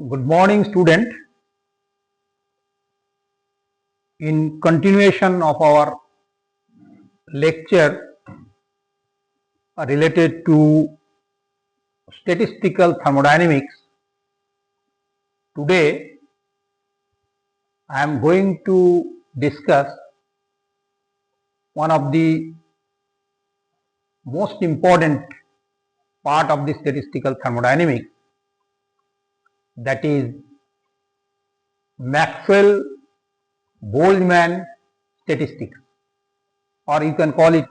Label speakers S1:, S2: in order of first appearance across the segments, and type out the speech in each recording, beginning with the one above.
S1: Good morning, student. In continuation of our lecture related to statistical thermodynamics, today I am going to discuss one of the most important part of the statistical thermodynamics, that is Maxwell-Boltzmann statistics, or you can call it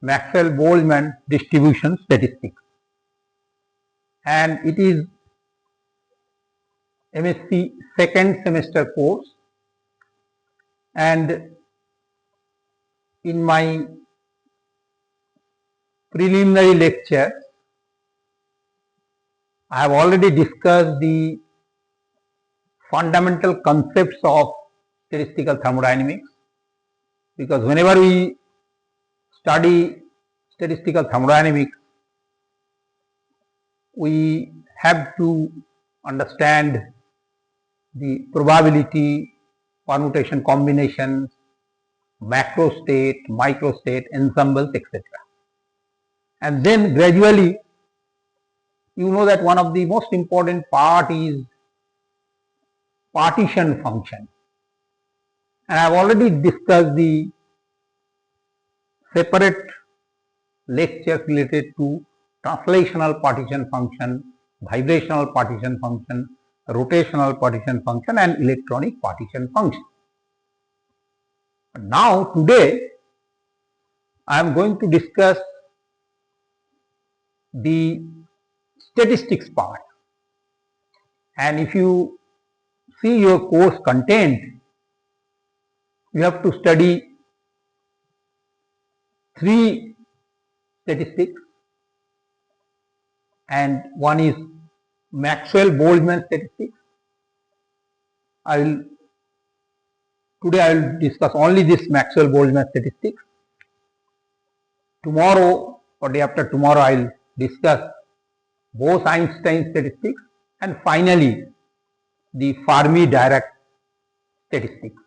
S1: Maxwell-Boltzmann distribution statistics, and it is M.Sc second semester course. And in my preliminary lecture, I have already discussed the fundamental concepts of statistical thermodynamics, because whenever we study statistical thermodynamics, we have to understand the probability, permutation combinations, macro state, micro state, ensembles, etc. And then gradually, you know that one of the most important part is partition function. And I have already discussed the separate lectures related to translational partition function, vibrational partition function, rotational partition function, and electronic partition function. Now today I am going to discuss the statistics part, and if you see your course content, you have to study 3 statistics, and one is Maxwell-Boltzmann statistics. Today I will discuss only this Maxwell-Boltzmann statistics. Tomorrow or day after tomorrow I will discuss Bose-Einstein statistics, and finally the Fermi-Dirac statistics.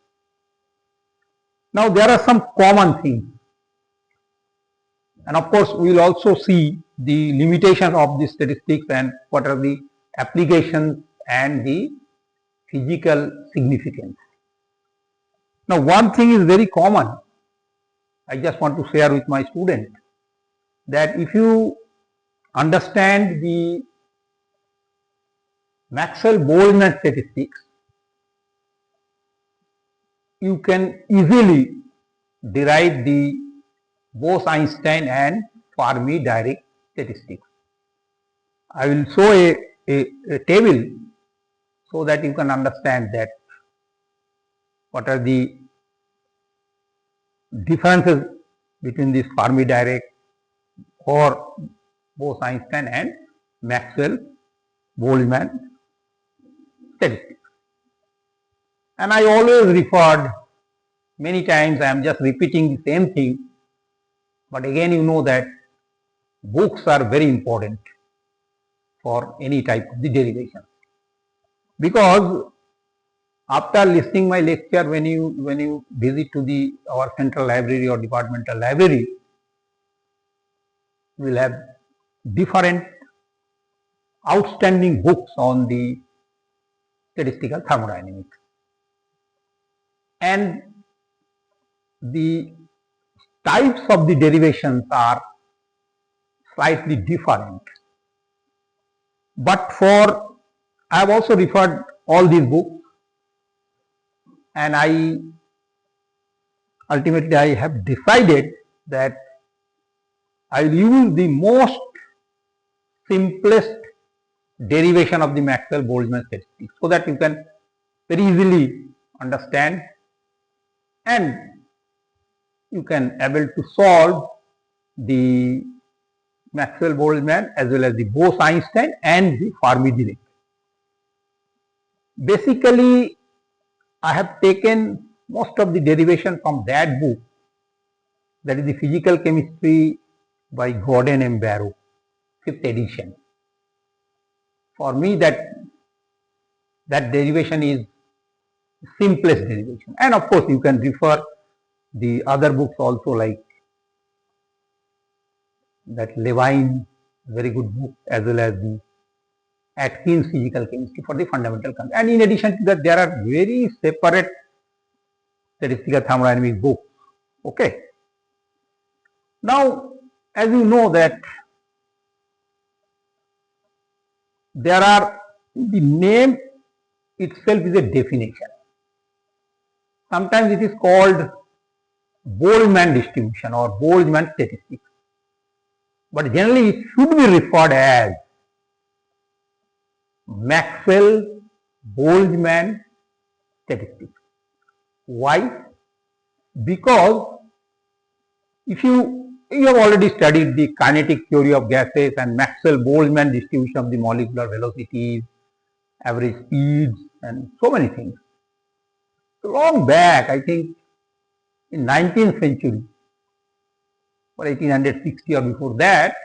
S1: Now there are some common things, and of course we will also see the limitations of the statistics and what are the applications and the physical significance. Now one thing is very common, I just want to share with my student, that if you understand the Maxwell-Boltzmann statistics, you can easily derive the Bose-Einstein and Fermi-Dirac statistics. I will show a table so that you can understand that what are the differences between this Fermi-Dirac or Bose-Einstein and Maxwell-Boltzmann statistics. And I always referred, many times I am just repeating the same thing, but again you know that books are very important for any type of the derivation, because after listening my lecture, when you visit to our central library or departmental library, you will have different outstanding books on the statistical thermodynamics, and the types of the derivations are slightly different. But I have also referred all these books, and ultimately I have decided that I will use the most simplest derivation of the Maxwell-Boltzmann statistics, so that you can very easily understand and you can able to solve the Maxwell-Boltzmann as well as the Bose-Einstein and the Fermi-Dirac. Basically, I have taken most of the derivation from that book, that is the Physical Chemistry by Gordon M. Barrow, 5th edition. For me, that that derivation is simplest derivation. And of course, you can refer the other books also, like that Levine, very good book, as well as the Atkins Physical Chemistry for the fundamental concept. And in addition to that, there are very separate statistical thermodynamic books. Okay. Now, as you know that there are, the name itself is a definition. Sometimes it is called Boltzmann distribution or Boltzmann statistics. But generally it should be referred as Maxwell Boltzmann statistics. Why? Because if you have already studied the kinetic theory of gases and Maxwell Boltzmann distribution of the molecular velocities, average speeds, and so many things. So long back, I think in 19th century or 1860 or before that,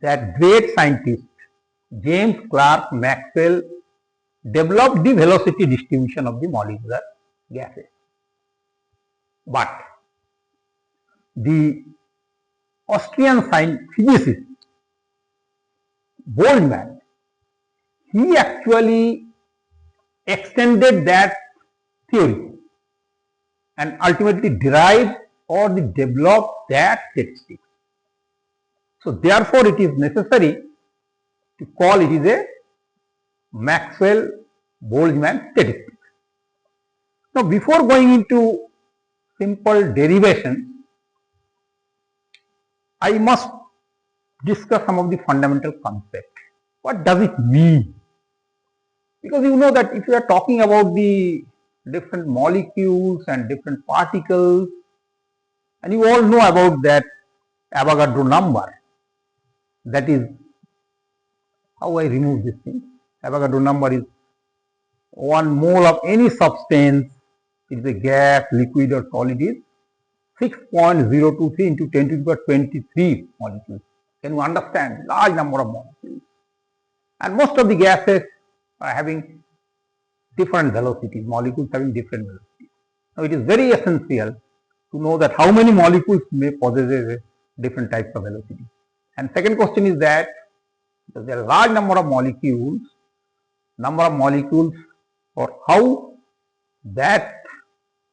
S1: that great scientist James Clerk Maxwell developed the velocity distribution of the molecular gases. But the Austrian physicist Boltzmann, he actually extended that theory and ultimately derived or developed that statistics. So therefore it is necessary to call it is a Maxwell Boltzmann statistics. Now before going into simple derivation, I must discuss some of the fundamental concepts. What does it mean? Because you know that if you are talking about the different molecules and different particles, and you all know about that Avogadro number, that is how I remove this thing. Avogadro number is 1 mole of any substance, it is a gas, liquid or solid, is 6.023 into 10 to the power 23 molecules. Can you understand? Large number of molecules. And most of the gases are having different velocities, molecules having different velocities. Now it is very essential to know that how many molecules may possess different types of velocity. And second question is that there are a large number of molecules or how that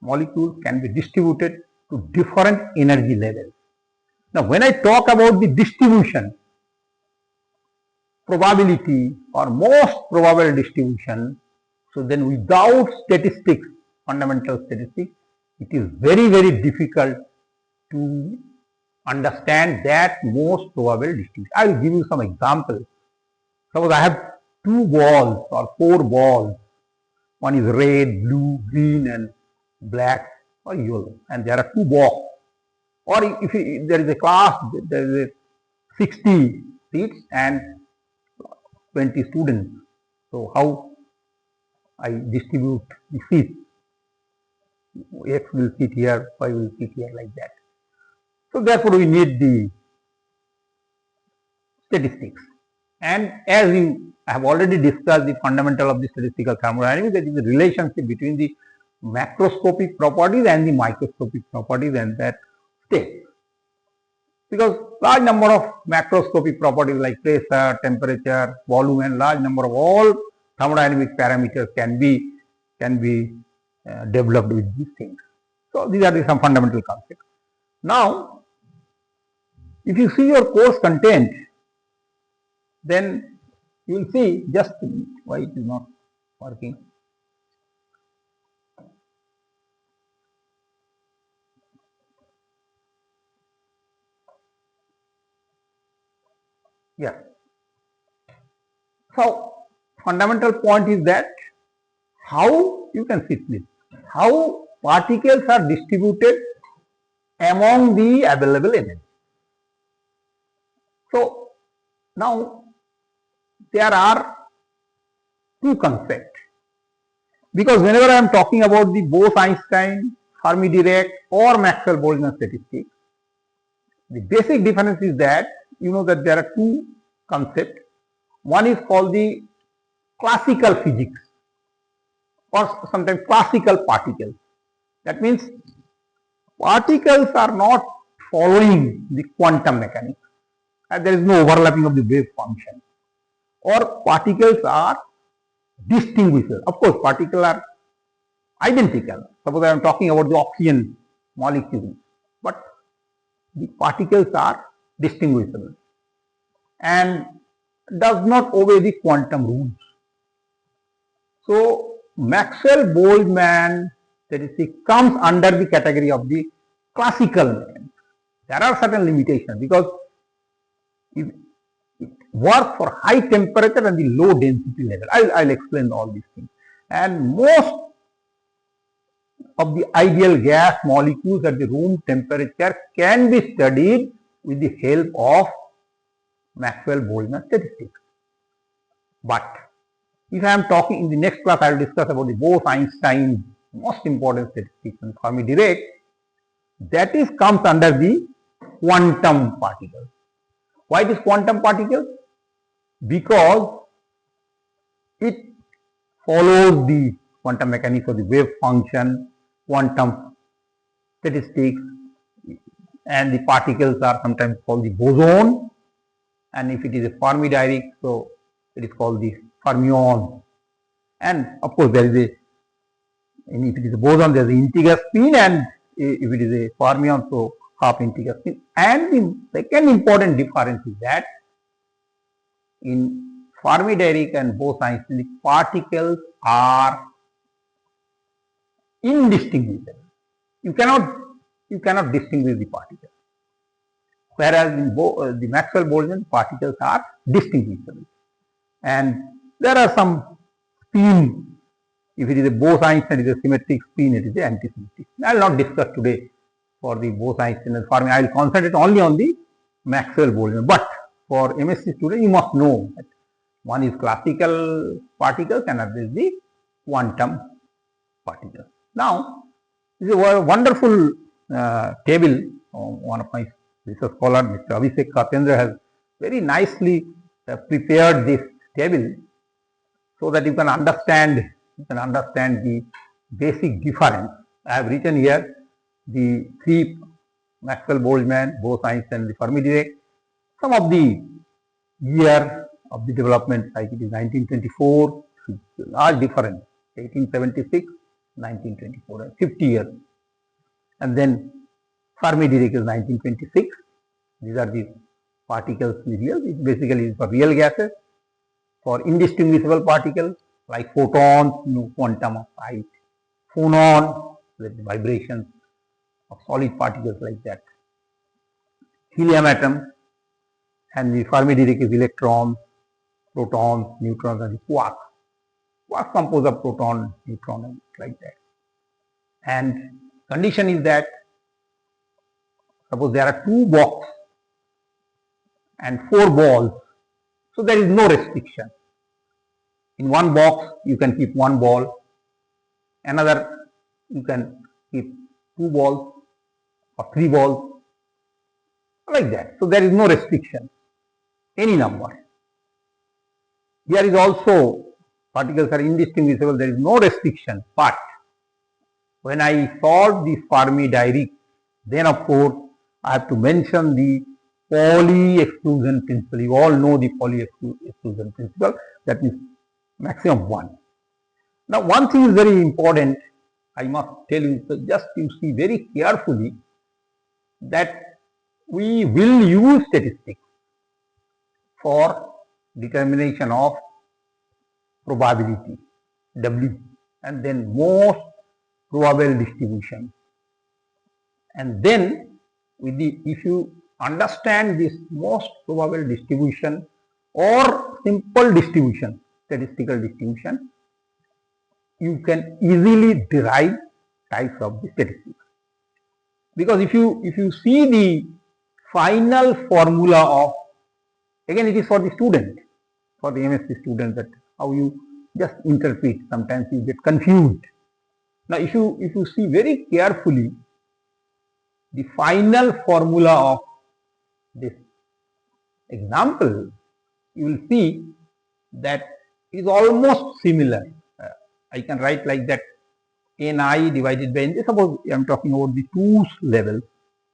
S1: molecules can be distributed to different energy levels. Now when I talk about the distribution, probability or most probable distribution, so then without statistics, fundamental statistics, it is very, very difficult to understand that most probable distribution. I will give you some examples. Suppose I have 2 balls or 4 balls. One is red, blue, green and black or yellow, and there are 2 balls. Or if there is a class, there is a 60 seats and 20 students. So how I distribute the seats? X will sit here, Y will sit here, like that. So therefore we need the statistics. And as I have already discussed the fundamental of the statistical thermodynamics, that is the relationship between the macroscopic properties and the microscopic properties and that state. Because large number of macroscopic properties like pressure, temperature, volume, and large number of all thermodynamic parameters can be developed with these things. So these are some fundamental concepts. Now, if you see your course content, then you will see, just why it is not working. Yeah. So fundamental point is that how you can see this, how particles are distributed among the available energy. So now there are 2 concepts, because whenever I am talking about the Bose-Einstein, Fermi-Dirac or Maxwell-Boltzmann statistics, the basic difference is that you know that there are 2 concepts. One is called the classical physics or sometimes classical particles. That means particles are not following the quantum mechanics and there is no overlapping of the wave function, or particles are distinguishable. Of course, particles are identical. Suppose I am talking about the oxygen molecule, but the particles are distinguishable and does not obey the quantum rules. So Maxwell-Boltzmann statistic comes under the category of the classical mechanics. There are certain limitations because it works for high temperature and the low density level. I'll explain all these things. And most of the ideal gas molecules at the room temperature can be studied with the help of Maxwell-Boltzmann statistics. But if I am talking in the next class, I will discuss about the Bose-Einstein most important statistics and Fermi-Dirac. That is comes under the quantum particles. Why this quantum particles? Because it follows the quantum mechanics of the wave function, quantum statistics, and the particles are sometimes called the boson, and if it is a Fermi-Dirac, so it is called the fermion. And of course, there is a, and if it is a boson, there is an integer spin, and if it is a fermion, so half integer spin. And the second important difference is that in Fermi-Dirac and Bose-Einstein, the particles are indistinguishable. You cannot distinguish the particles. Whereas in the Maxwell-Boltzmann, particles are distinguishable. And there are some spin. If it is a Bose-Einstein, it is a symmetric spin, it is an antisymmetric. I will not discuss today for the Bose-Einstein and Fermi. I will concentrate only on the Maxwell-Boltzmann. But for M.Sc student, you must know that one is classical particles and another is the quantum particles. Now, this is a wonderful table. One of my research scholars, Mr. Abhishek Katendra, has very nicely prepared this table so that you can understand the basic difference. I have written here the three Maxwell-Boltzmann, Bose-Einstein, the Fermi-Dirac. Some of the year of the development, like it is 1924, large difference, 1876, 1924, 50 years. And then Fermi-Dirac is 1926. These are the particles real. It basically is for real gases. For indistinguishable particles like photons, quantum of light, phonon, with the vibrations of solid particles like that. Helium atom, and the Fermi-Dirac is electrons, protons, neutrons, and the quarks. Quarks composed of proton, neutron, and like that. And condition is that suppose there are two boxes and four balls, so there is no restriction. In one box you can keep one ball, another you can keep two balls or three balls, like that. So there is no restriction, any number. Here is also particles are indistinguishable, there is no restriction, but when I solve the Fermi-Dirac, then of course I have to mention the Pauli exclusion principle. You all know the Pauli exclusion principle, that means maximum 1. Now one thing is very important, I must tell you, so just you see very carefully that we will use statistics for determination of probability, W, and then most probable distribution. And then with the, if you understand this most probable distribution or simple distribution, statistical distribution, you can easily derive types of the statistics. Because if you see the final formula of, again it is for the student, for the M.Sc student, that how you just interpret, sometimes you get confused. Now if you see very carefully the final formula of this example, you will see that is almost similar. I can write like that Ni divided by N. Suppose I am talking about the two levels,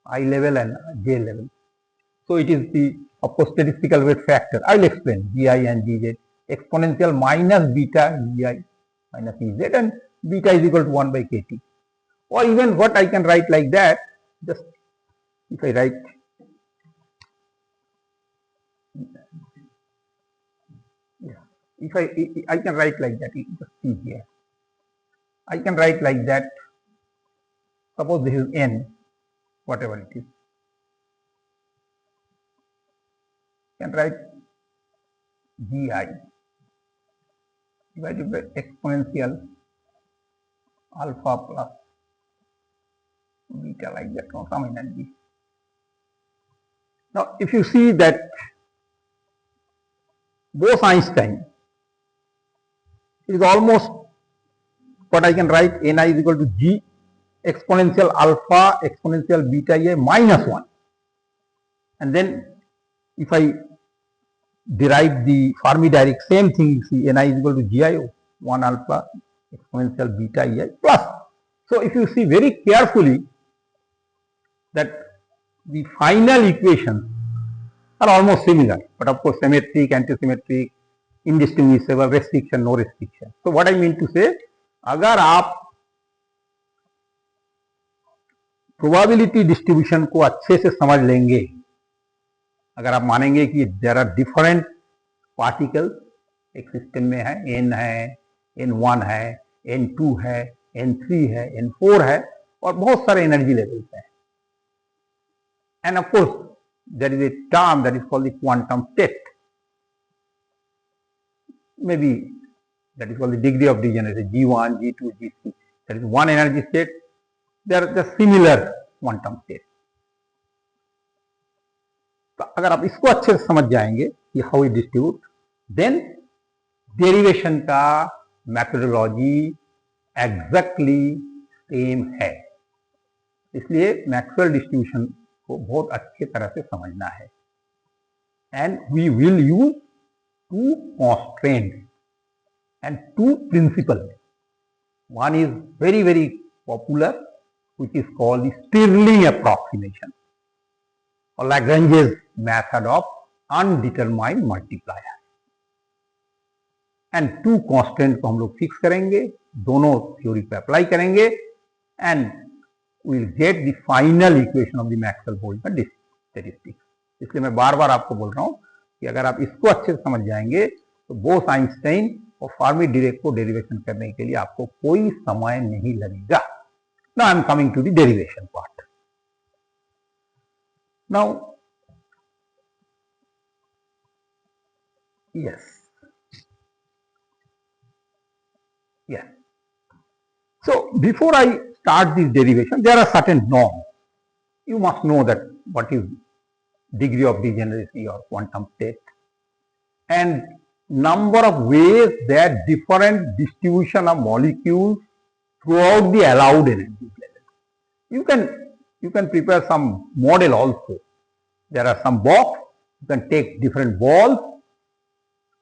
S1: I level and J level. So it is the, of course, statistical weight factor. I will explain Gi and Gz, exponential minus beta Gi minus Ez, and beta is equal to 1 by Kt. Or even what I can write like that, just if I write if I can write like that, just see here. I can write like that. Suppose this is N, whatever it is. I can write Gi divided by exponential alpha plus beta, like that, or some energy. Now, if you see that Ghosh Einstein is almost what I can write, Ni is equal to G exponential alpha exponential beta A minus 1. And then if I derive the Fermi direct, same thing, you see Ni is equal to Gi 1 alpha exponential beta Ei plus. So if you see very carefully that the final equations are almost similar, but of course symmetric, antisymmetric, indistinguishable, restriction, no restriction. So what I mean to say, अगर आप probability distribution को अच्छे से समझ लेंगे, अगर आप मानेंगे कि देयर आर डिफरेंट पार्टिकल्स एक सिस्टम में है, n है, n1 है, n2 है, n3 है, n4 है, और बहुत सारे एनर्जी लेवल्स हैं. End of course there is a term that is called the quantum state. Maybe that is called the degree of degeneration, G1, G2, G3. That is one energy state. They are the similar quantum state. तो अगर आप इसको अच्छे से समझ जाएंगे कि how it distribute, then derivation का मैथोडोलॉजी एग्जैक्टली सेम है. इसलिए मैक्सवेल डिस्ट्रीब्यूशन को बहुत अच्छे तरह से समझना है. And we will use two constraints and two principles. One is very, very popular, which is called the Stirling approximation or Lagrange's method of undetermined multiplier. And two constants को हम लोग फिक्स करेंगे, दोनों थ्योरी पे apply करेंगे, and we will get the final equation of the Maxwell-Boltzmann statistics. इसलिए मैं बार बार आपको बोल रहा हूँ कि अगर आप इसको अच्छे से समझ जाएंगे तो बोस आइंस्टाइन और फर्मी डायरेक्ट को डेरिवेशन करने के लिए आपको कोई समय नहीं लगेगा. Now I am coming to the derivation part. Now yes, so before I start this derivation, there are certain norms. You must know that what is degree of degeneracy or quantum state, and number of ways that different distribution of molecules throughout the allowed energy level. You can prepare some model also. There are some box, you can take different balls.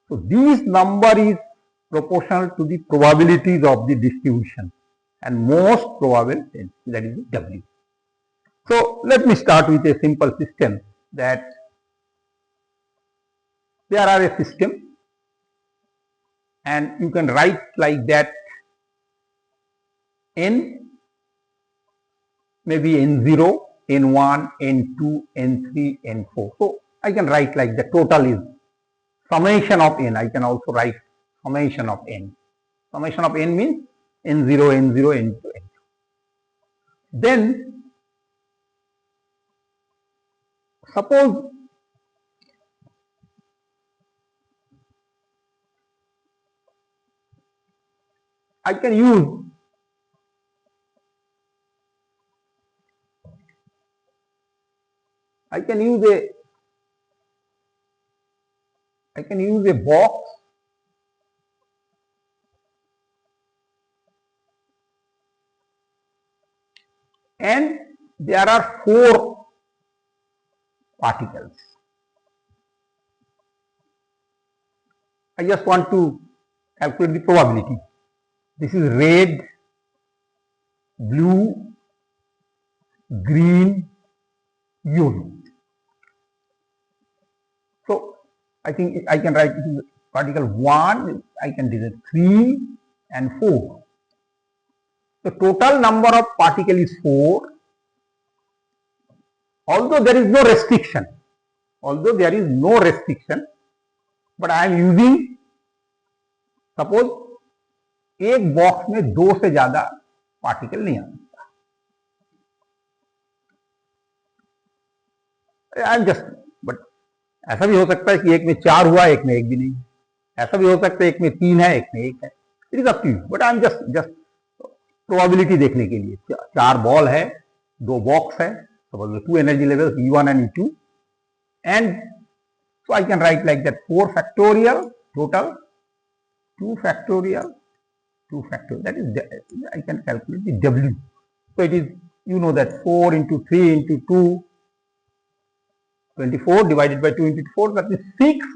S1: So this number is proportional to the probabilities of the distribution and most probable, that is W. So let me start with a simple system that there are a system, and you can write like that n, maybe n0, n1, n2, n3, n4. So I can write like the total is summation of n. I can also write summation of n. Summation of n means n0, n0, n2, n2. Then suppose I can use a box and there are 4 particles. I just want to calculate the probability. This is red, blue, green, yellow. So I think I can write particle 1, I can do 3 and 4. The total number of particles is 4, although there is no restriction. But I am using, suppose एक box में 2 से ज्यादा particle नहीं आ सकता. आई am just, but ऐसा भी हो सकता है कि एक में 4 हुआ, एक में 1 भी नहीं. ऐसा भी हो सकता है एक में 3 है, एक में 1 है. It is up to you, but I am just probability देखने के लिए. 4 बॉल है, 2 बॉक्स है, suppose 2 energy levels E1 and E2, and so I can write like that 4 factorial total, 2 factorial, 2 factorial. That is, I can calculate the W. So it is, you know that 4 into 3 into 2, 24 divided by 2 into 4, that is 6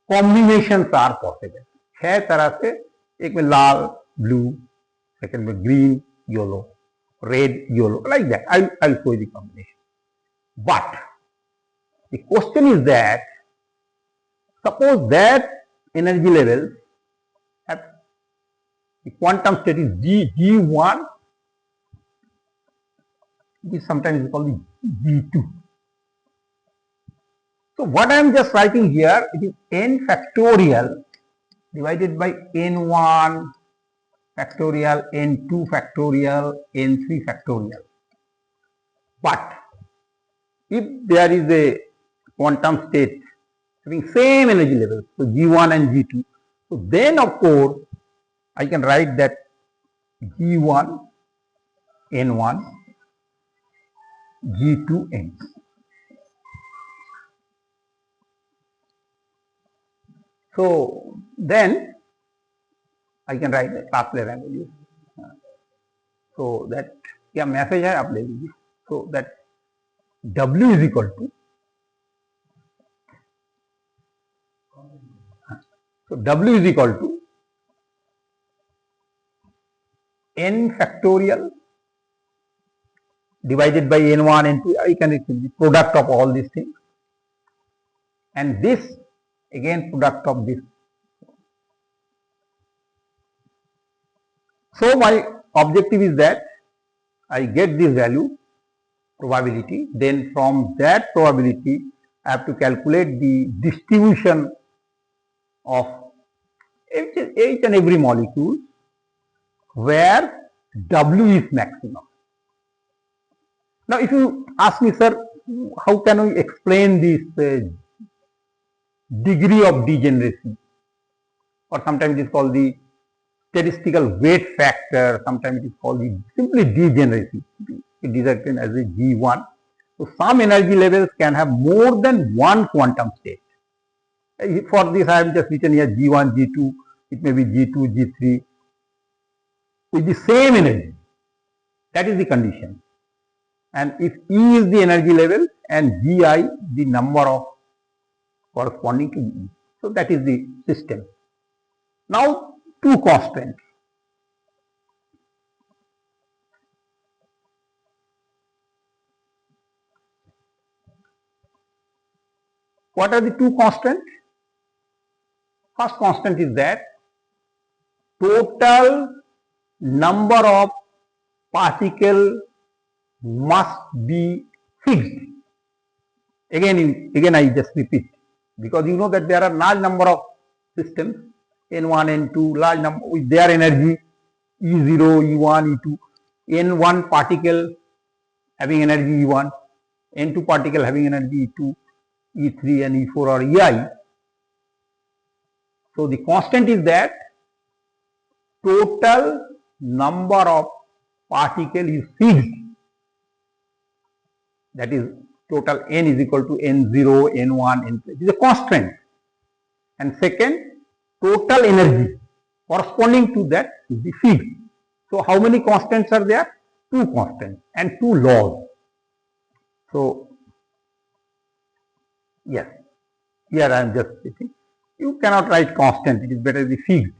S1: combinations are possible. 6 तरह से, एक में लाल, blue, second में green, yellow, red, yellow, like that. I'll show you the combination. But the question is that, suppose that energy level have the quantum state is G1, which sometimes is called the G2. So what I am just writing here, it is n factorial divided by n1 factorial, n2 factorial, n3 factorial. But if there is a quantum state having same energy level, so G1 and G2, so then of course I can write that G1 N1, G2 N. So then I can write the class ले value. So that क्या message है आप ले लीजिए. So that W is equal to, so W is equal to n factorial divided by n1, n2. I can write the product of all these things, and this again product of this. So my objective is that I get this value, probability, then from that probability I have to calculate the distribution of each and every molecule where W is maximum. Now if you ask me, sir, how can we explain this degree of degeneracy, or sometimes it is called the statistical weight factor, sometimes it is called the simply degeneracy. It is written as a G1. So some energy levels can have more than one quantum state. For this I have just written here G1, G2, it may be G2, G3 with the same energy. That is the condition. And if E is the energy level and Gi the number of corresponding to E. So that is the system. Now two constants. What are the two constants? First constant is that total number of particles must be fixed. Again I just repeat, because you know that there are large number of systems, N1, N2, large number with their energy, E0, E1, E2, N1 particle having energy E1, N2 particle having energy E2, E3 and E4 or EI. So the constant is that total number of particles is fixed. That is total N is equal to N0, N1, N2. It is a constant. And second, total energy corresponding to that is the fixed. So how many constants are there? Two constants and two laws. So yes, here I am just stating. You cannot write constant, it is better to be fixed.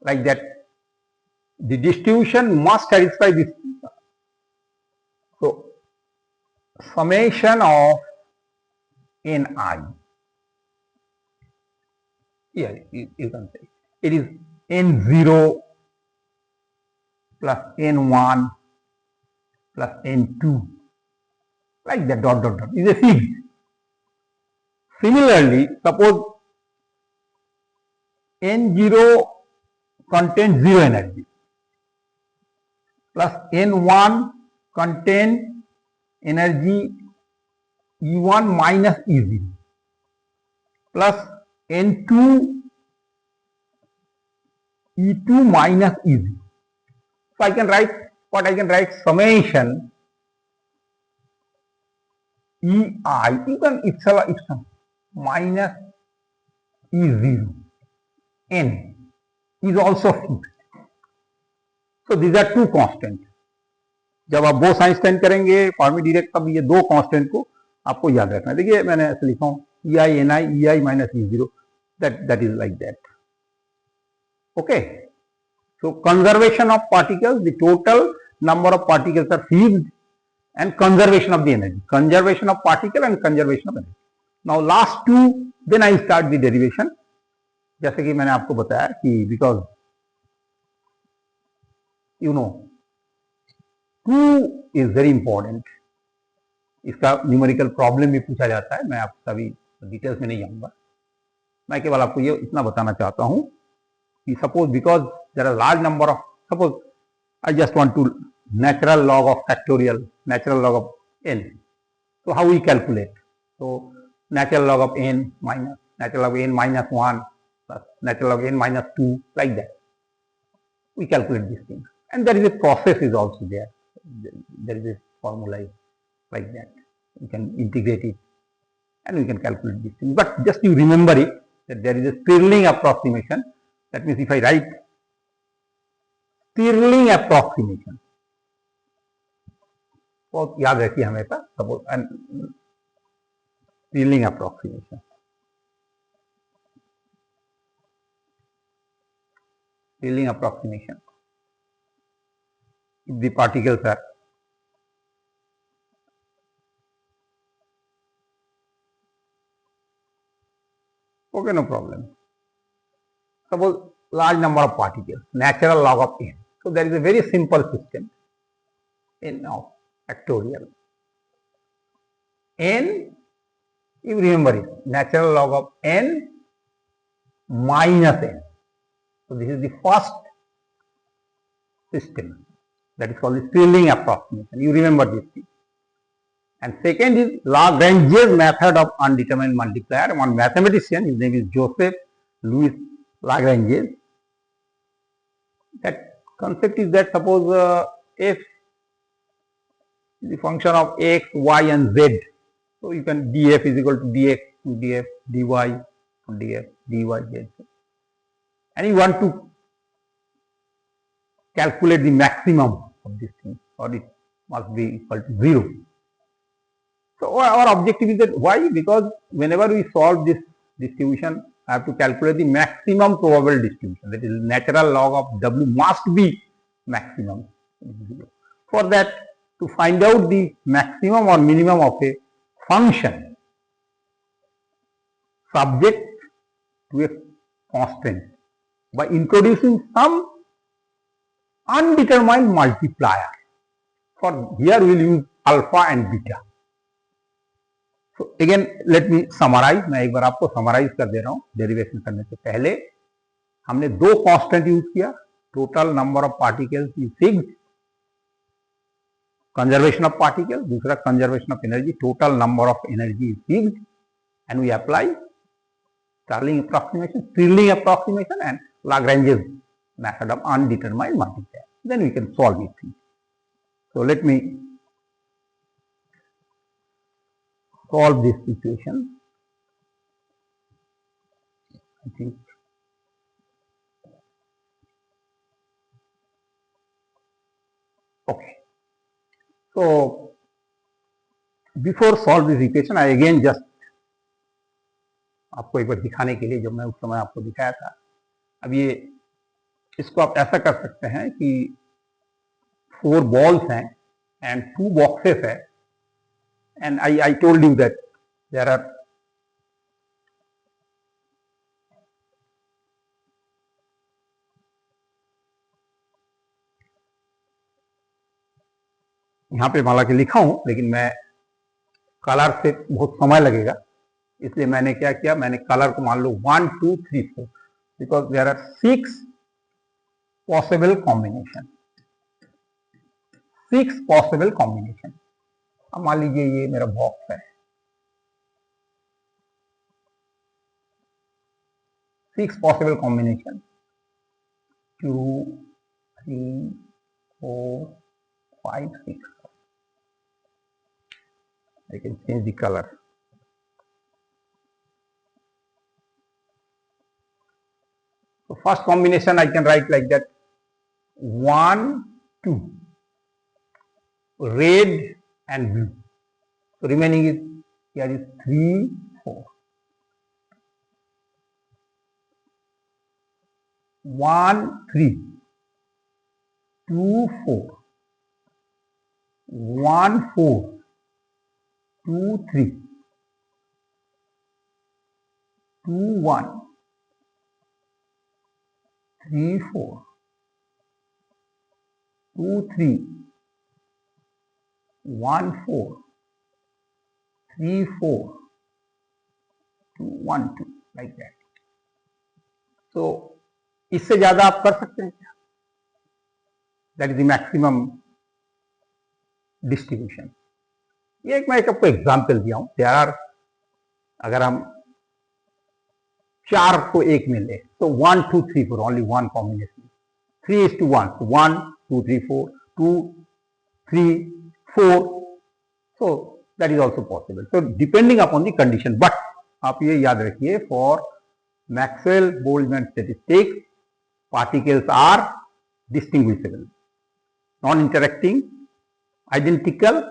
S1: Like that, the distribution must satisfy this. So, summation of Ni, here you can say, it is N0 plus N1 plus N2, like that, dot dot dot, is a fixed. Similarly, suppose N0 contains 0 energy plus N1 contains energy E1 minus E0 plus N2 E2 minus E0. So I can write what I can write summation EI, even itself minus E0 N is also fixed. So these are two constants. जब आप Bose Einstein करेंगे फॉर्मी direct, तब ये दो constant को आपको याद रखना है. देखिए मैंने ऐसे लिखा हूँ EI NI EI minus E0, that is like that. Okay. So conservation of particles, the total number of particles are fixed, and conservation of the energy, conservation of particle and conservation of energy. Now last two, then I start the derivation. जैसे कि मैंने आपको बताया कि because you know 2 is very important. इसका numerical problem भी पूछा जाता है. मैं आपको सभी डिटेल्स में नहीं जाऊंगा. मैं केवल आपको ये इतना बताना चाहता हूँ कि suppose because there are large number of, suppose I just want to natural log of factorial, natural log of n. So how we calculate? So natural log of n minus natural log of n minus 1 plus natural log of n minus 2, like that. We calculate these things, and there is a process is also there. There is a formula like that. We can integrate it and we can calculate these things. But just you remember it that there is a Stirling approximation. That means if I write Stirling approximation, बहुत याद रखिए हमेशा, suppose Stirling approximation. Stirling approximation. If the particles are okay, no problem. Suppose large number of particles, natural log of n. So there is a very simple system in now factorial. N, you remember it, natural log of n minus n. So this is the first system, that is called the Stirling approximation. You remember this thing. And second is Lagrange's method of undetermined multiplier. One mathematician, his name is Joseph Louis Lagrange. That concept is that suppose f is the function of x, y and z. So you can df is equal to dx, df, dy, df, dy, z. And you want to calculate the maximum of this thing, or it must be equal to 0. So our objective is that, why? Because whenever we solve this distribution, I have to calculate the maximum probable distribution. That is, natural log of w must be maximum. For that, to find out the maximum or minimum of a function subject to a constant by introducing some undetermined multiplier. For here we will use alpha and beta. So again let me summarize. मैं एक बार आपको summarize कर दे रहा हूँ. Derivation करने से पहले हमने दो constant use किया. Total number of particles is fixed. Conservation of particles. दूसरा conservation of energy. Total number of energy is fixed, and we apply Stirling approximation, and Lagrange's method of undetermined multiplier. Then we can solve these things. So let me solve this equation. I think okay. So before solve this equation, I again just आपको एक बार दिखाने के लिए, जो मैं उस समय आपको दिखाया था, अब ये इसको आप ऐसा कर सकते हैं कि 4 balls हैं and 2 boxes है, and I told you that there are यहाँ पे हालांकि लिखा हूं, लेकिन मैं कलर से बहुत समय लगेगा, इसलिए मैंने क्या किया, मैंने कलर को मान लो 1 2 3 4, because there are 6 possible combination, 6 possible combination. अब मान लीजिए ये मेरा बॉक्स है, 6 possible combination, 2 3 4 5 6। I can change the color. So first combination I can write like that: 1 2, red and blue. So remaining is, here is 3 4. 1 3, 2 4, 1 4, 2 3, 2 1, 3 4, 2 3, 1 4, 3 4, 2 1 2, like that. So इससे ज्यादा आप कर सकते हैं क्या? That is the maximum distribution. ये एक मैं आपको एग्जाम्पल दिया हूं। देयर आर, अगर हम 4 को एक में ले तो 1 2 3 4, only 1 combination, 3:1, 1 2 3 4, 2 3 4, so that is also possible. So depending upon the condition, but आप ये याद रखिए, for Maxwell Boltzmann statistics, particles are distinguishable, non-interacting, identical,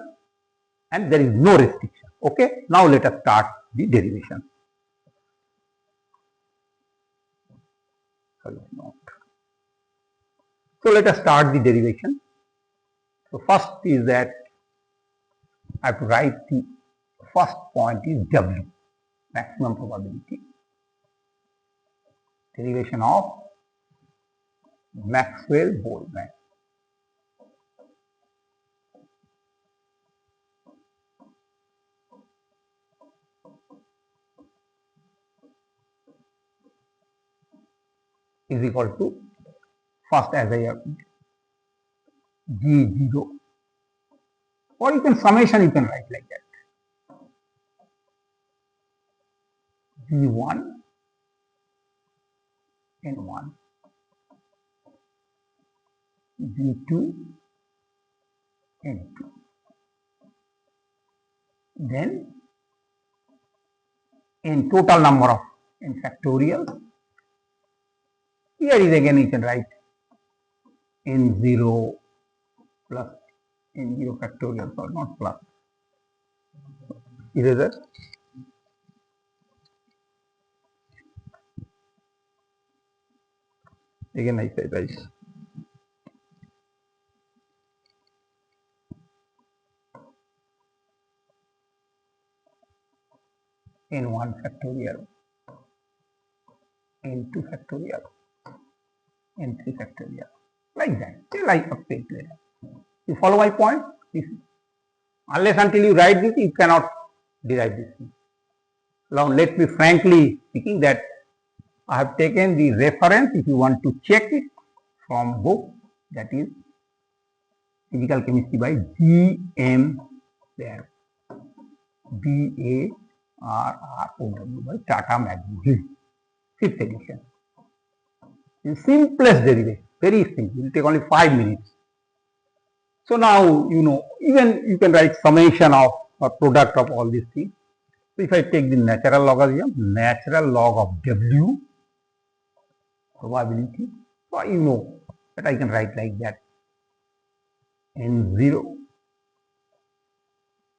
S1: and there is no restriction. Okay, now let us start the derivation. So let us start the derivation. So first is that I have to write the first point is W, maximum probability. Derivation of Maxwell Boltzmann. Is equal to, first as I have G0, or you can summation, you can write like that. G1 N1, G2 N2. Then in total number of n factorial, here is again you can write n0 plus n0 factorial, or not plus, eraser. Again I say right. N1 factorial, N2 factorial, N3 factorial, like that, till I update later. You follow my point? Unless until you write this, you cannot derive this thing. Now let me frankly speaking that I have taken the reference, if you want to check it, from book, that is Physical Chemistry by G.M. there, B.A.R.R.O.W. by Tata Magazine, 5th edition. The simplest derivation, very simple, it will take only 5 minutes. So now you know, even you can write summation of or product of all these things. So if I take the natural logarithm, natural log of W probability, so you know that I can write like that, N0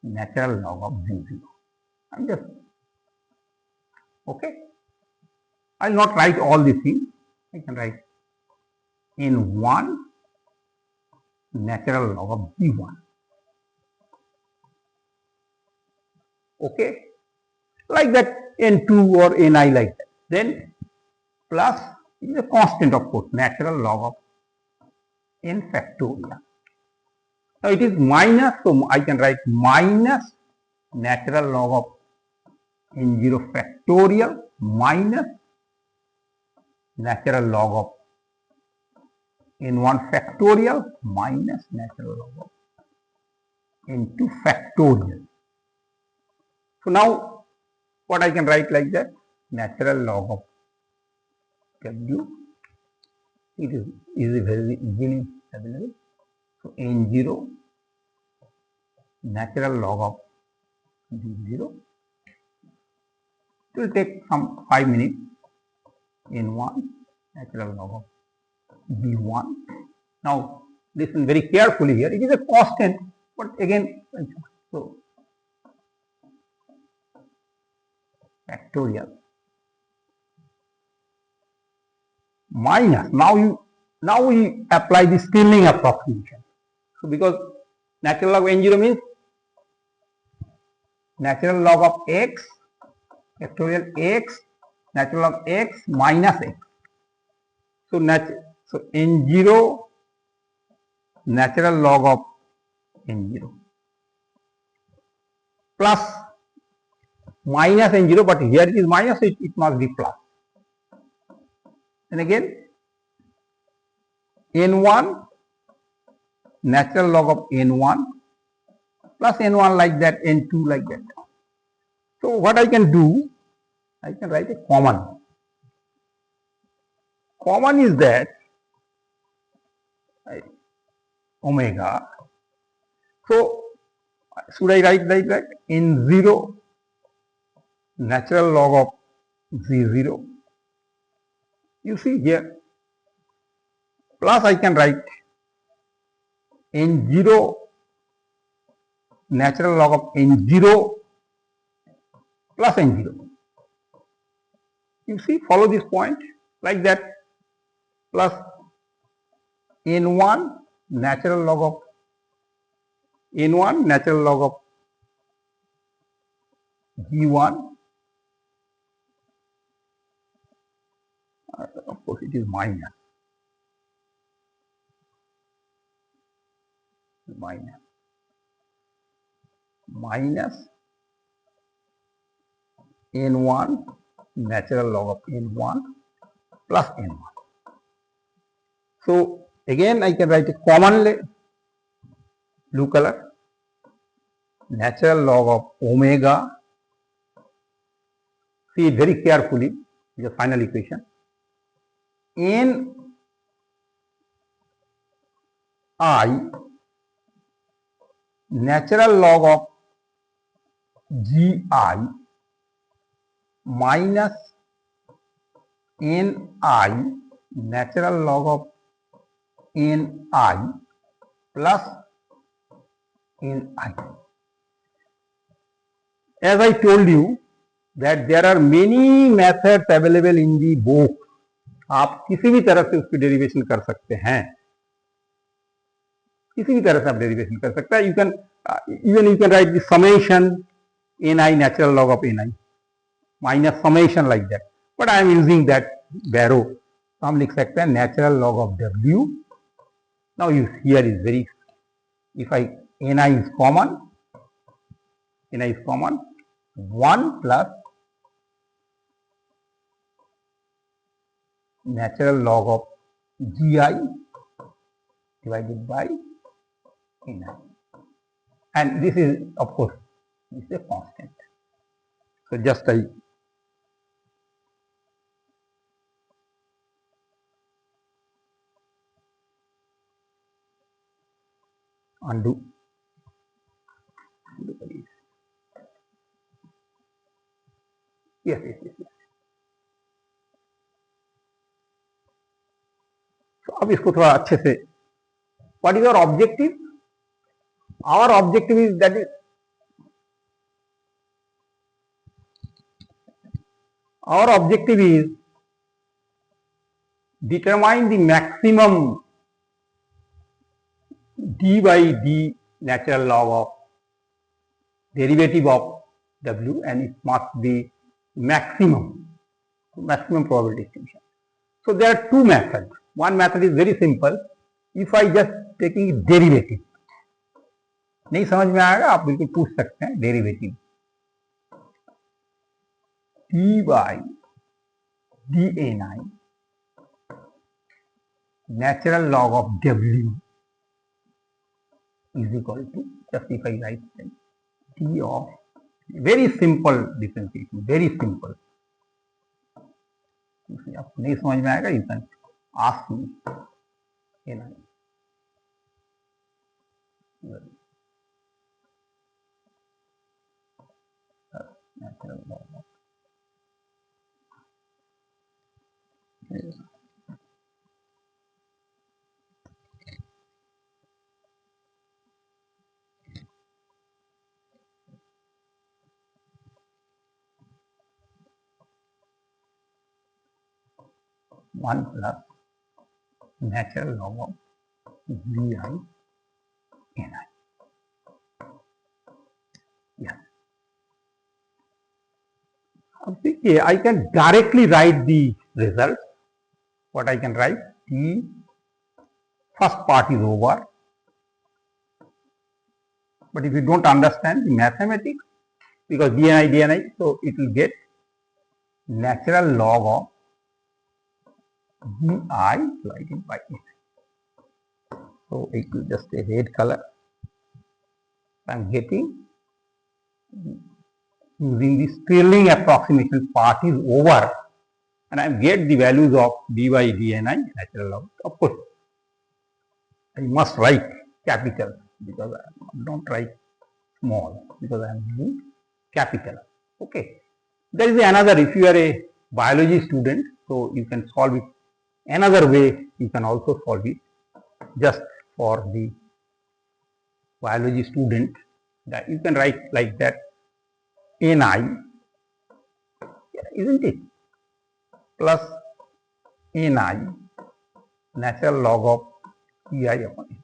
S1: natural log of z0. I'm just, okay. I'll not write all these things. I can write n1 natural log of g1. Okay. Like that, n2 or ni like that. Then plus is a constant, of course, natural log of n factorial. Now it is minus, so I can write minus natural log of n0 factorial minus natural log of n1 factorial minus natural log of n2 factorial. So now what I can write like that, natural log of w, it is very easily available. So n0 natural log of d0, it will take some 5 minutes. n1 natural log of d1. Now listen very carefully here, it is a constant, but again, so factorial minus, now we apply the Stirling approximation. So because natural log of n0 means natural log of x factorial x natural log x minus x. So n0 natural log of n0 plus minus n0, but here it is minus, so it must be plus. And again n1 natural log of n1 plus n1 like that, n2 like that. So what I can do, I can write a common. Common is that omega. So should I write like that? n0 natural log of z0. You see here, plus I can write n0 natural log of n0 plus n0. You see, follow this point like that, plus n1 natural log of n1 natural log of g1. Of course, it is minus n1 natural log of n1 plus n1. So again I can write a commonly, blue color, natural log of omega. See it very carefully, the final equation. N I natural log of gi minus n I natural log of n I plus n I. As I told you that there are many methods available in the book. आप किसी भी तरह से उसकी derivation कर सकते हैं, किसी भी तरह से आप डेरिवेशन कर सकते हैं. You can write the summation ni natural log of ni minus summation like that, but I am using that barrow. तो हम लिख सकते हैं natural log of w. Now here is very, if ni is common, 1 plus natural log of gi divided by ni, and this is, of course, this is a constant. So just I undo. Yes. तो अब इसको थोड़ा अच्छे से, what is our objective? Our objective is that our objective is determine the maximum d by d natural log of derivative of w, and it must be maximum probability distribution. So there are two methods. One method is very simple. If I just taking derivative, नहीं समझ में आएगा आप बिल्कुल पूछ सकते हैं. Derivative d by dni natural log of w is equal to, just if I write d of, very simple differentiation, very simple. आपको नहीं समझ में आएगा, you can ask me. Natural log of 1 plus natural log of vi ni. Yeah. Okay, I can directly write the result. What I can write? The first part is over. But if you don't understand the mathematics, because dni, so it will get natural log of di divided by n. So it will just a red color. I am getting, using the Stirling approximation, part is over, and I get the values of d by dni natural log. Of course, I must write capital because I don't write small, because I am using capital. Okay. There is another, if you are a biology student, so you can solve it another way. You can also solve it just for the biology student, that you can write like that, ni, isn't it, plus ni natural log of pi upon n.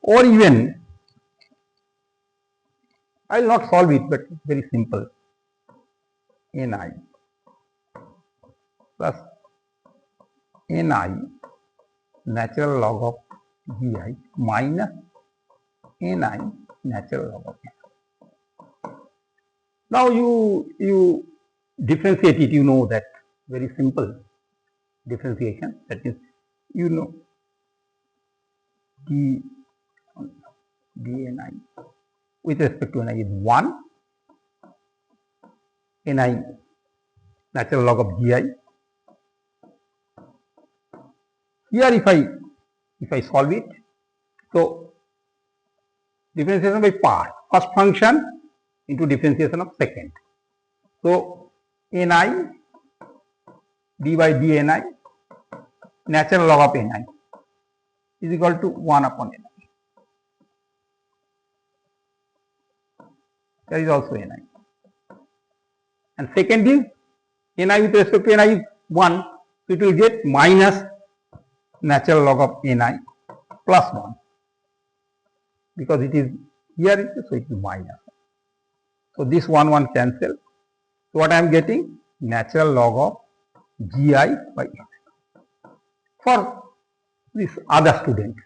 S1: Or even, I will not solve it, but it's very simple, ni plus ni natural log of vi minus ni natural log of n. Now you differentiate it, you know that, very simple differentiation, that is, you know, dni with respect to ni is 1, ni natural log of gi. Here if I solve it, so differentiation by part, first function into differentiation of second. So ni d by dni natural log of ni is equal to 1 upon ni. That is also ni. And second is ni with respect to ni is 1, so it will get minus natural log of ni plus 1, because it is here, so it is minus. So this 1 cancel. So what I am getting? Natural log of gi by n for this other student.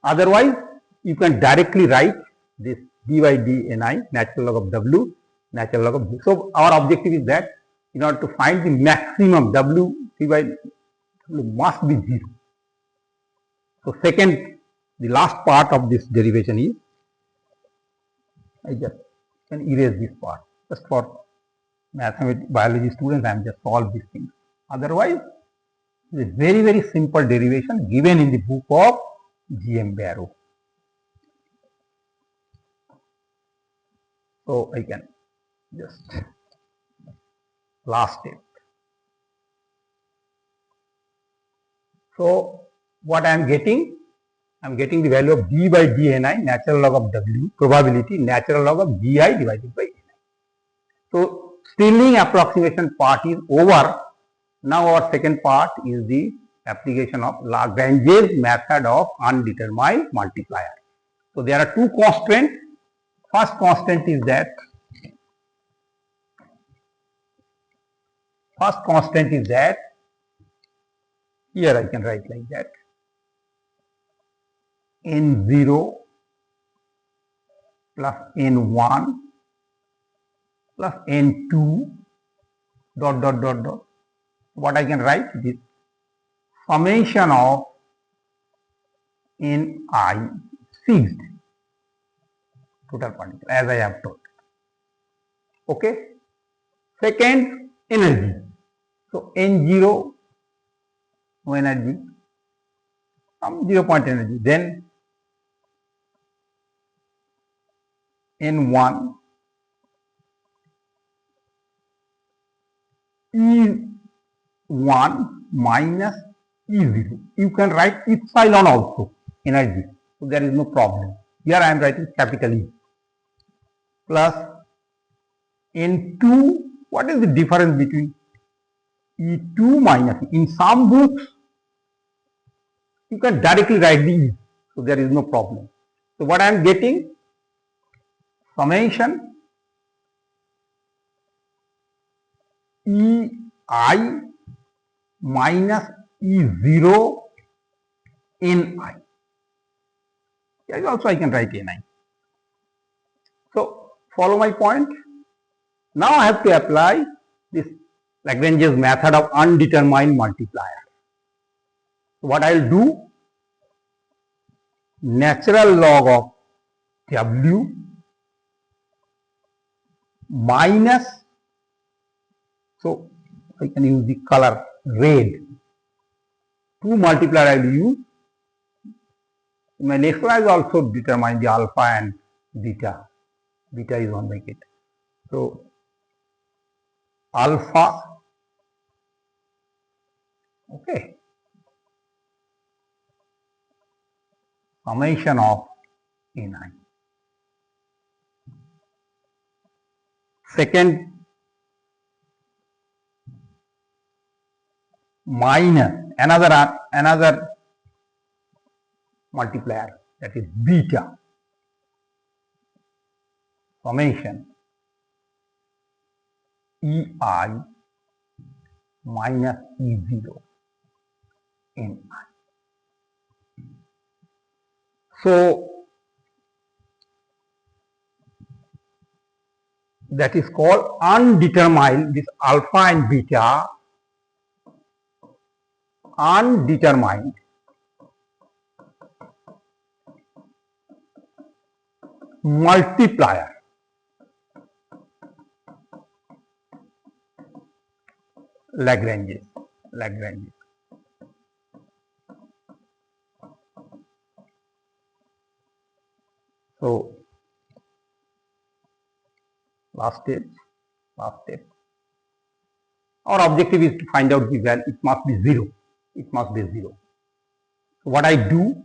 S1: Otherwise, you can directly write this d by dni natural log of w natural log of g. So our objective is that in order to find the maximum, w d by w must be 0. So second, the last part of this derivation is, I just can erase this part, just for mathematics biology students I am just solve these things. Otherwise, it is very, very simple derivation given in the book of G.M. Barrow. So I can just last step. So what I am getting? I am getting the value of d by dni natural log of w probability natural log of gi divided by ni. So Stirling approximation part is over. Now our second part is the application of Lagrange's method of undetermined multiplier. So there are two constraints. First constant is that here I can write like that, n0 plus n1 plus n2 dot dot dot dot. What I can write is summation of ni fixed total particle as I have told. Okay. Second, energy. So n0 no energy, some 0 point energy. Then n1 E1 minus E0. You can write epsilon also, energy. So there is no problem. Here I am writing capital E. Plus N2, what is the difference between E2 minus E? In some books, you can directly write the E. So there is no problem. So what I am getting, summation EI minus E0 Ni. Here also I can write Ni. So follow my point. Now I have to apply this Lagrange's method of undetermined multiplier. So what I will do, natural log of W minus, so I can use the color red. Two multiplier I will use. In my next one I will also determine the alpha and beta. Beta is 1 by k. So alpha, okay, summation of Ni. Second, minus another multiplier, that is beta, summation Ei minus E0 Ni. So that is called undetermined, this alpha and beta, undetermined multiplier. Lagrange. So last step. Our objective is to find out the value. It must be 0. So what I do,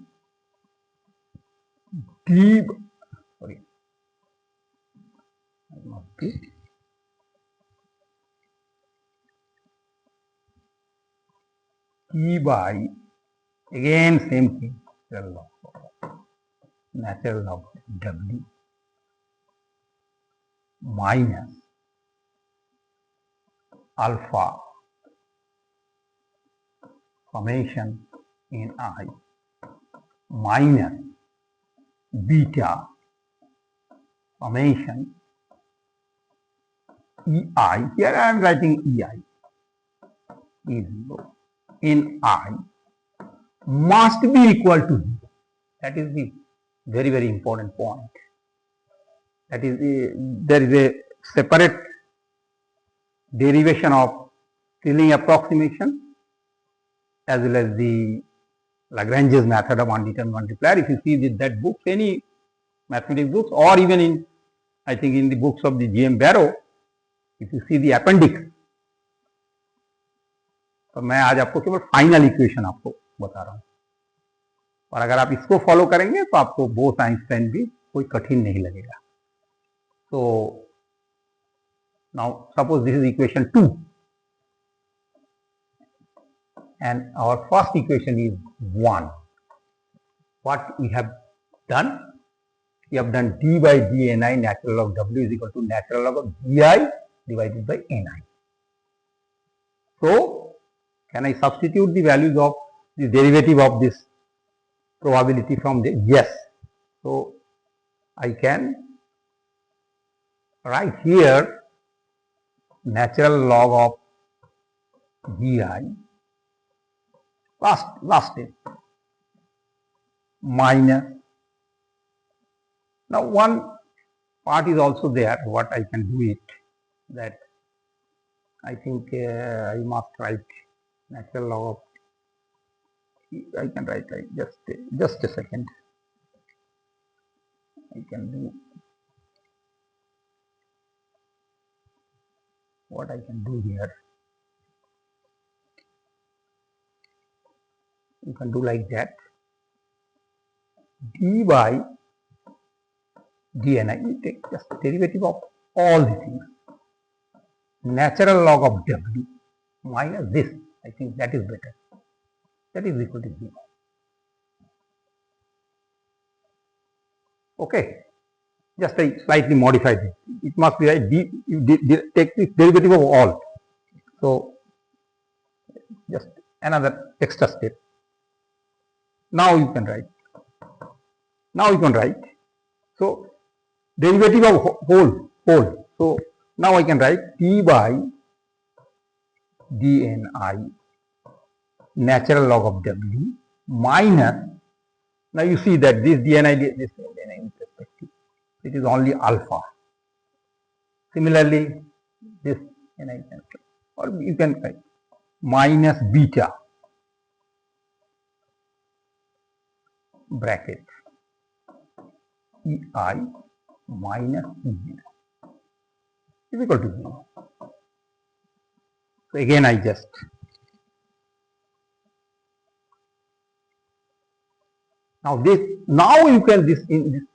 S1: T by, again same thing, natural log W minus alpha summation Ni minus beta summation Ei. Here I am writing Ei is 0. Ni must be equal to 0. That is the very, very important point. That is, there is a separate derivation of Stirling approximation as well as the Lagrange's method of undetermined multiplier. If you see that books, any mathematics books, or even in, I think in the books of the G.M. Barrow, if you see the appendix, तो मैं आज आपको केवल final equation आपको बता रहा हूँ, और अगर आप इसको फॉलो करेंगे तो आपको बोथ आइंस्टाइन भी कोई कठिन नहीं लगेगा. तो Now suppose this is equation 2 and our first equation is 1. What we have done? We have done d by dni natural log w is equal to natural log of gi divided by ni. So can I substitute the values of the derivative of this probability from the? Yes. So I can write here natural log of gi last step minus. Now one part is also there. What I can do it, that I think I must write natural log of. I can write like just a second. I can do what I can do here. You can do like that. D by dni. You take just derivative of all the things. Natural log of w minus this. I think that is better. That is equal to 0. Okay. Just I slightly modified it. It must be right. You take the derivative of all. So just another extra step. Now you can write. So derivative of whole. So now I can write t by dni natural log of w minus. Now you see that this dni is perspective. It is only alpha. Similarly, this ni or you can write minus beta bracket ei minus e0 is equal to 0. So again I just now you can this in this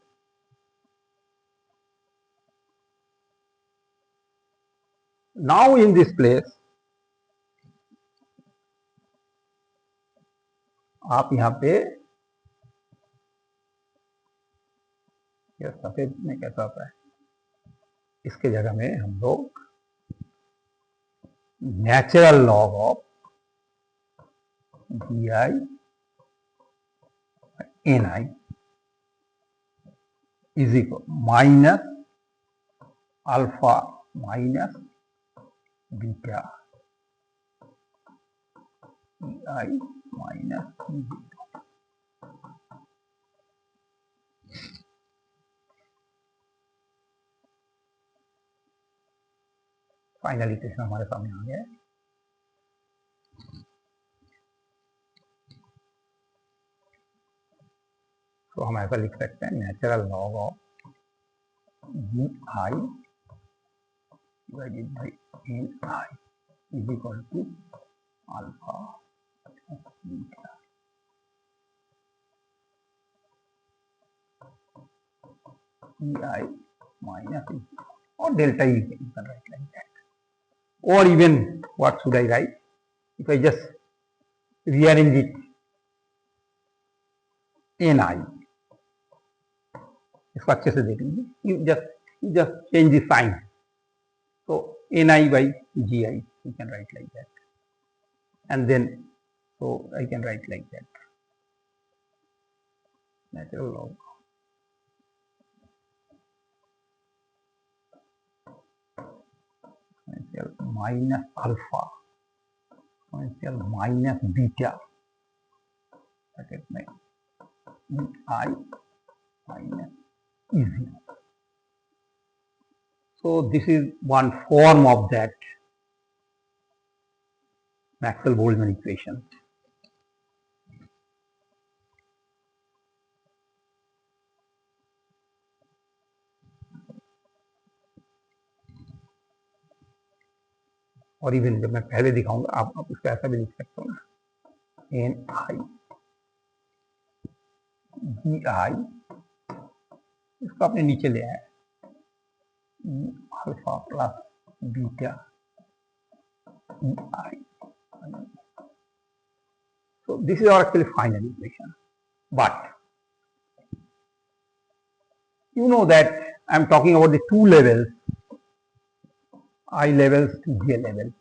S1: now in this place आप यहाँ पे सफेद में कैसा होता है, इसके जगह में हम लोग natural log of D I N I is equal minus alpha minus beta I minus final equation हमारे सामने आ गया है. तो हम ऐसा लिख सकते हैं natural log of G I divided by N I is equal to alpha beta E I minus और delta E can write like that. Or even what should I write? If I just rearrange it, ni, इसको अच्छे से देखेंगे. You just change the sign. So ni by gi, you can write like that, and then so I can write like that. Natural log minus alpha minus beta that is my I minus E0. So this is one form of that Maxwell-Boltzmann equation. और even जब मैं पहले दिखाऊंगा आप इसको ऐसा भी लिख सकते हो ना, एन आई जी आई, इसको आपने नीचे ले आया alpha plus beta EI. So this is our actually final equation. But you know that I am talking about the two levels, I levels to J level,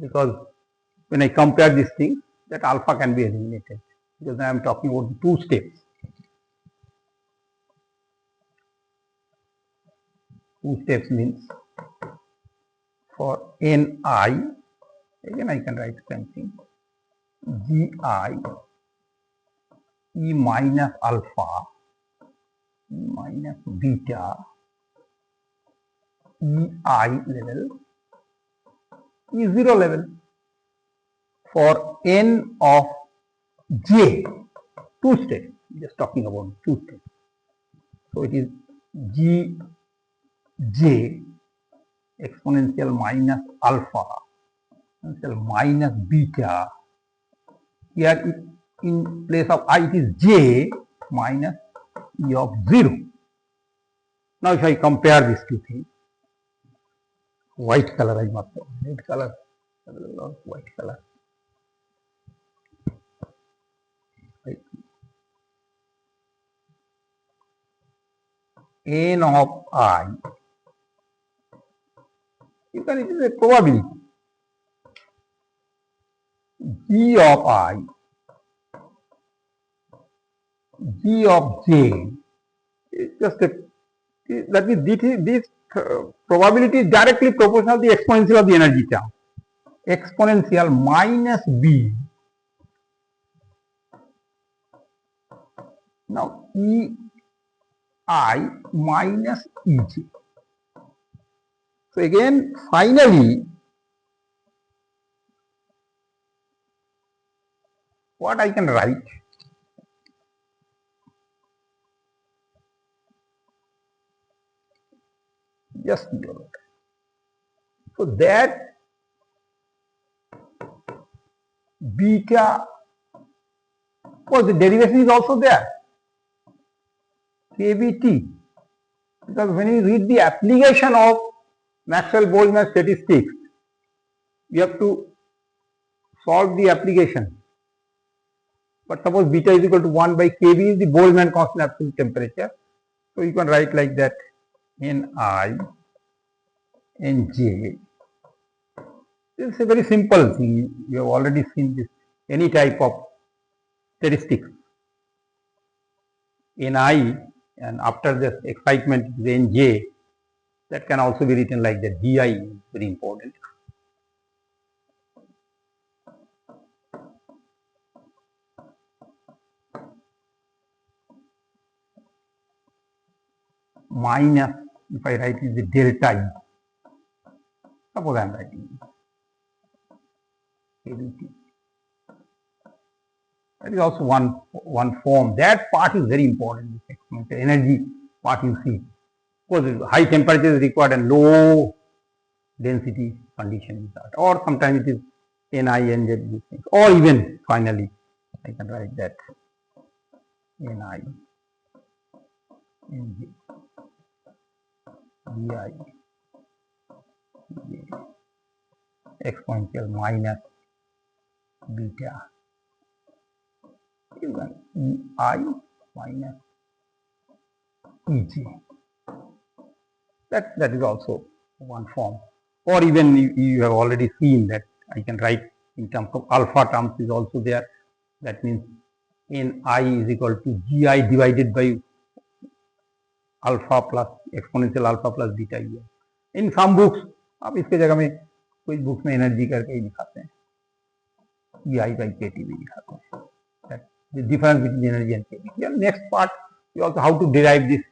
S1: because when I compare these things, that alpha can be eliminated, because I am talking about the two steps. Two steps means for Ni, again I can write same thing, Gi E minus alpha E minus beta EI level is 0 level for n of j, two steps, just talking about two steps. So it is Gj exponential minus alpha exponential minus beta. Here in place of I it is j minus e of 0. Now if I compare these two things, white color I must have, red color, white color. Right. N of I, you can, it is a probability. G of I, G of j is just a, that means this probability is directly proportional to the exponential of the energy term. Exponential minus b. Now EI minus EJ. So again, finally, what I can write, just so that beta, well, the derivation is also there, KBT, because when you read the application of Maxwell-Boltzmann statistics, you have to solve the application. But suppose beta is equal to 1 by Kb is the Boltzmann constant absolute temperature. So you can write like that, Ni, Nj. It's a very simple thing. You have already seen this, any type of statistics. Ni, and after this excitement is Nj, that can also be written like that. Gi is very important. Minus, if I write is the delta E. Suppose I am writing KBT. That is also one form. That part is very important. The energy part you see. Because high temperature is required and low density condition is that. Or sometimes it is Ni, Nz, these things. Or even finally, I can write that Ni, Nj, Gi, exponential minus beta, even Ei minus Ej. That is also one form. Or even you have already seen that I can write in terms of alpha terms is also there. That means Ni is equal to Gi divided by alpha plus exponential alpha plus beta E. In some books, आप इसके जगह में कुछ books में energy करके ही दिखाते हैं, Ei by kT भी दिखाते हैं. That the difference between energy and kT. Yeah, next part, we also how to derive this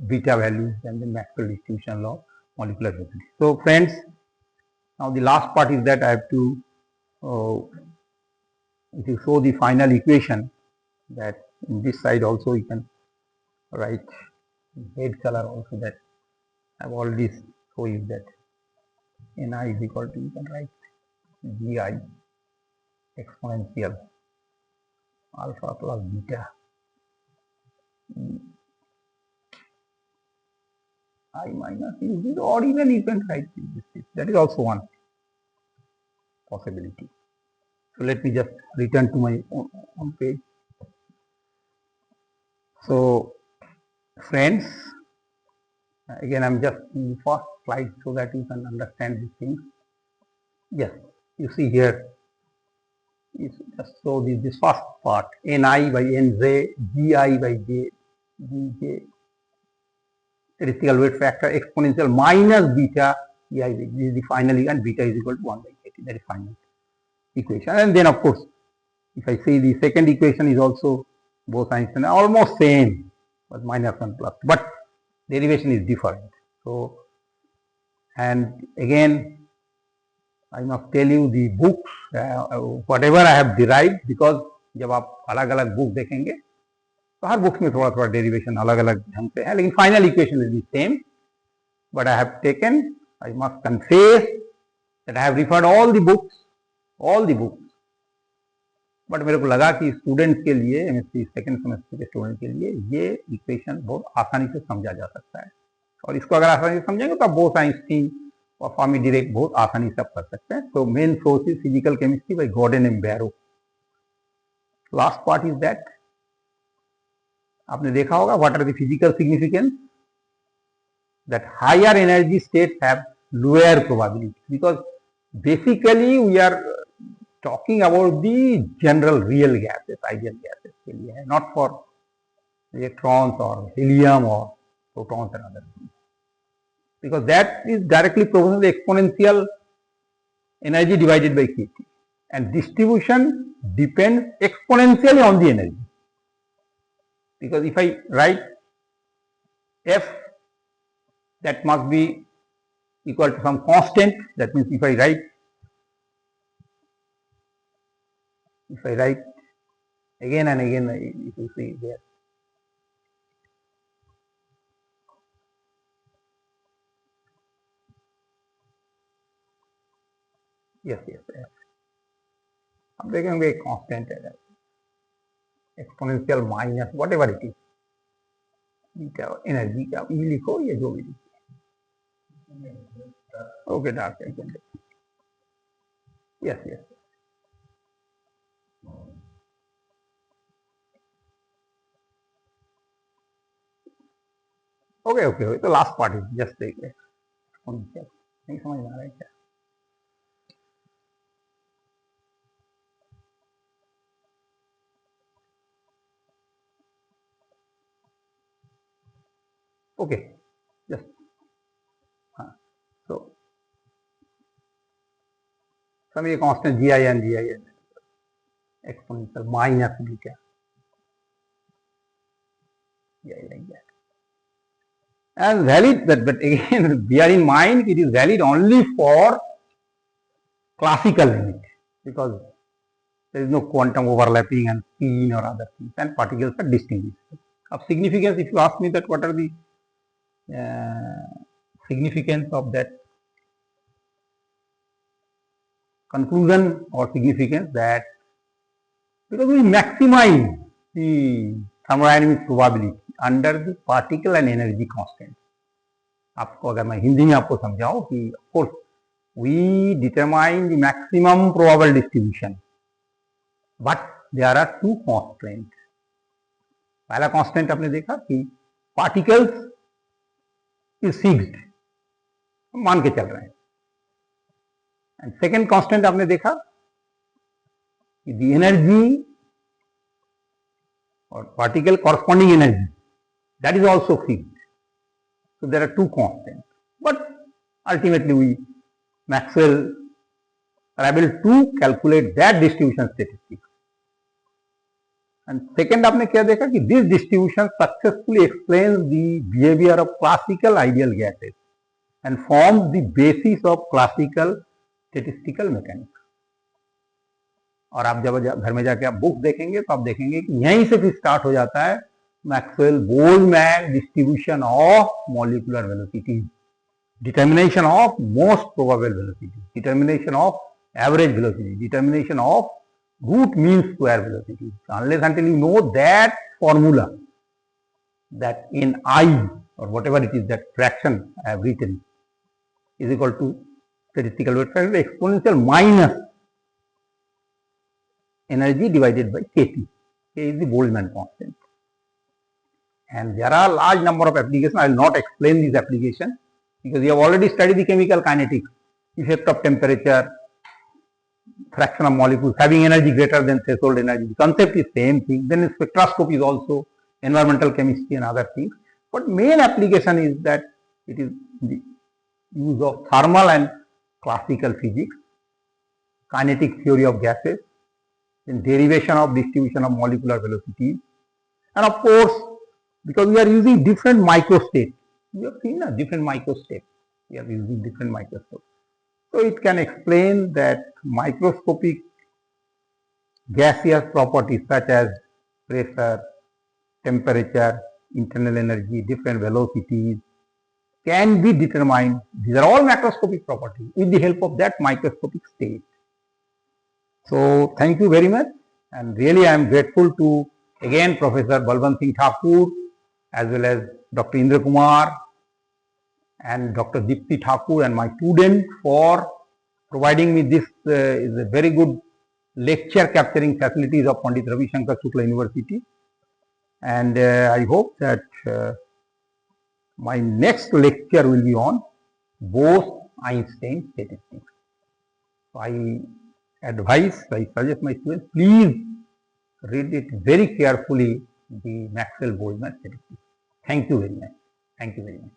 S1: beta values and the Maxwell distribution law, molecular physics. So friends, now the last part is that I have to if you show the final equation, that in this side also you can write red color also, that I have already shown you that Ni is equal to, you can write Gi exponential alpha plus beta I minus u0, or even you can write this. That is also one possibility. So let me just return to my own page. So friends, again I'm just in the first slide so that you can understand these things. Yes, you see here, just so this first part, Ni by Nj, Gi by Gj, statistical weight factor exponential minus beta Ei. This is the final, and beta is equal to 1 by kt. That is final equation. And then of course, if I say the second equation is also both Einstein almost same, but minus 1 plus, but derivation is different. So, and again, I must tell you the books, whatever I have derived, because जब आप अलग अलग book देखेंगे तो her books में थोड़ा थोड़ा derivation अलग अलग ढंग से है, लेकिन final equation is the same. But I have taken, I must confess that I have referred all the books. But मेरे को लगा कि स्टूडेंट्स के लिए, एमएससी सेकेंड सेमेस्टर के स्टूडेंट के लिए ये इक्वेशन बहुत आसानी से समझा जा सकता है, और इसको अगर आसानी से समझेंगे तो आप बोथ आइंस्टीन और फॉर्मी डायरेक्ट बहुत आसानी से आप कर सकते हैं. तो main source is physical chemistry by Gordon and Barrow. Last part is that, आपने देखा होगा what are the physical significance, that higher energy states have lower probability, because basically we are talking about the general real gases, ideal gases के लिए है, not for electrons और helium और protons and other things, because that is directly proportional to the exponential energy divided by kT, and distribution depends exponentially on the energy. Because if I write F, that must be equal to some constant. That means if I write again and again, if you see there, yes, हम देखेंगे एक constant है, exponential minus what ever it is, energy का ई लिखो या जो भी लिखो. Okay dark, yes. ओके. तो लास्ट पार्ट इज जस्ट देखिए, नहीं समझ में आ रहा है क्या? Okay, just so some constant gi and exponential minus beta, like that, and valid that, but again bear in mind it is valid only for classical limit, because there is no quantum overlapping and spin or other things, and particles are distinguished. Of significance, if you ask me that what are the significance of that conclusion or significance, that because we maximize the thermodynamic probability under the particle and energy constant. आपको अगर मैं हिंदी में आपको समझाऊं कि of course we determine the maximum probable distribution, but there are two constraints. पहला constant आपने देखा कि पार्टिकल्स इज फिक्स्ड, मान के चल रहे हैं, एंड सेकेंड कांस्टेंट आपने देखा कि द एनर्जी और particle corresponding energy, that is also fixed. So there are two constant, but ultimately we Maxwell are able to calculate that distribution statistics. And second आपने क्या देखा कि this distribution successfully explains the behaviour of classical ideal gases and forms the basis of classical statistical mechanics. और आप जब घर में जाके आप बुक देखेंगे तो आप देखेंगे कि यहीं से फिर स्टार्ट हो जाता है Maxwell Boltzmann distribution of molecular velocity, determination of most probable velocity, determination of average velocity, determination of root mean square velocity. Unless until you know that formula, that in I or whatever it is, that fraction I have written is equal to statistical weight factor exponential minus energy divided by Kt. K is the Boltzmann constant. And there are large number of applications. I will not explain this application because we have already studied the chemical kinetics, effect of temperature, fraction of molecules having energy greater than threshold energy. The concept is same thing. Then spectroscopy is also environmental chemistry and other things. But main application is that it is the use of thermal and classical physics, kinetic theory of gases, then derivation of distribution of molecular velocities, and of course, because we are using different microstates, we have seen different microstates. We are using different microscopes. So it can explain that microscopic gaseous properties such as pressure, temperature, internal energy, different velocities can be determined. These are all macroscopic properties with the help of that microscopic state. So thank you very much, and really I am grateful to again Professor Balwant Singh Thakur as well as Dr. Indra Kumar and Dr. Dipti Thakur and my student for providing me this is a very good lecture capturing facilities of Pandit Ravi Shankar Shukla University, and I hope that my next lecture will be on Bose-Einstein statistics. So I suggest my students, please read it very carefully, the Maxwell Boltzmann statistics. Thank you very much. Thank you very much.